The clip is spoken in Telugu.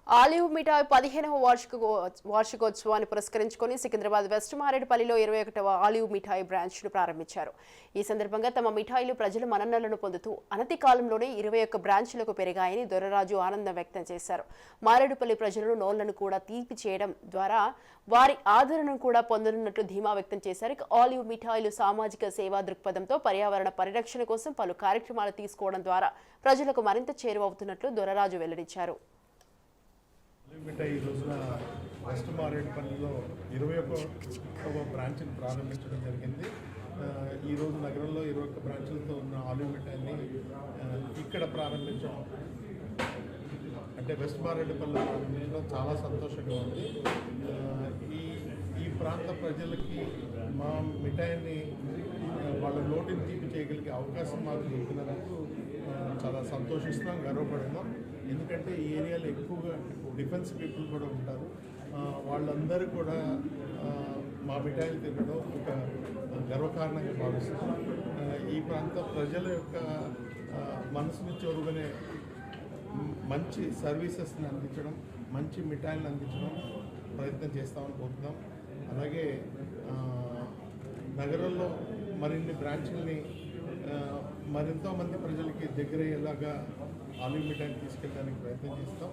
ఆలివ్ మిఠాయి 15వ వార్షికోత్సవాన్ని పురస్కరించుకొని సికింద్రాబాద్ వెస్ట్ మారేడుపల్లిలో 21వ ఆలివ్ మిఠాయి బ్రాంచ్ను ప్రారంభించారు. ఈ సందర్భంగా తమ మిఠాయిలు ప్రజల మన్ననలను పొందుతూ అనతి కాలంలోనే 21 బ్రాంచ్లకు పెరిగాయని దొరరాజు ఆనందం వ్యక్తం చేశారు. మారేడుపల్లి ప్రజలను నోళ్లను కూడా తీపి చేయడం ద్వారా వారి ఆదరణను కూడా పొందనున్నట్లు ధీమా వ్యక్తం చేశారు. ఆలివ్ మిఠాయిలు సామాజిక సేవా దృక్పథంతో పర్యావరణ పరిరక్షణ కోసం పలు కార్యక్రమాలు తీసుకోవడం ద్వారా ప్రజలకు మరింత చేరువవుతున్నట్లు దొరరాజు వెల్లడించారు. ఈ రోజున వెస్ట్ మారేడుపల్లిలో 21వ బ్రాంచ్ని ప్రారంభించడం జరిగింది. ఈరోజు నగరంలో 21 బ్రాంచ్లతో ఉన్న ఆలివ్ మిఠాయిని ఇక్కడ ప్రారంభించాం. అంటే వెస్ట్ మారేడుపల్లిలో ప్రారంభించడం చాలా సంతోషంగా ఉంది. ఈ ప్రాంత ప్రజలకి మా మిఠాయిని వాళ్ళ నోటిని తీపి చేయగలిగే అవకాశం మాకు దొరికినందుకు చాలా సంతోషిస్తున్నాం, గర్వపడుతున్నాం. ఎందుకంటే ఈ ఏరియాలో ఎక్కువగా డిఫెన్స్ పీపుల్ కూడా ఉంటారు. వాళ్ళందరూ కూడా మా మిఠాయిలు తినడం ఒక గర్వకారణంగా భావిస్తున్నాం. ఈ ప్రాంత ప్రజల యొక్క మనసుని చూరుకునే మంచి సర్వీసెస్ని అందించడం, మంచి మిఠాయిలను అందించడం ప్రయత్నం చేస్తామని కోరుతున్నాం. అలాగే నగరంలో మరిన్ని బ్రాంచ్ల్ని మరెంతో మంది ప్రజలకి దగ్గరయ్యేలాగా ఆలివ్ మిఠాయిని తీసుకెళ్ళడానికి ప్రయత్నం చేస్తాం.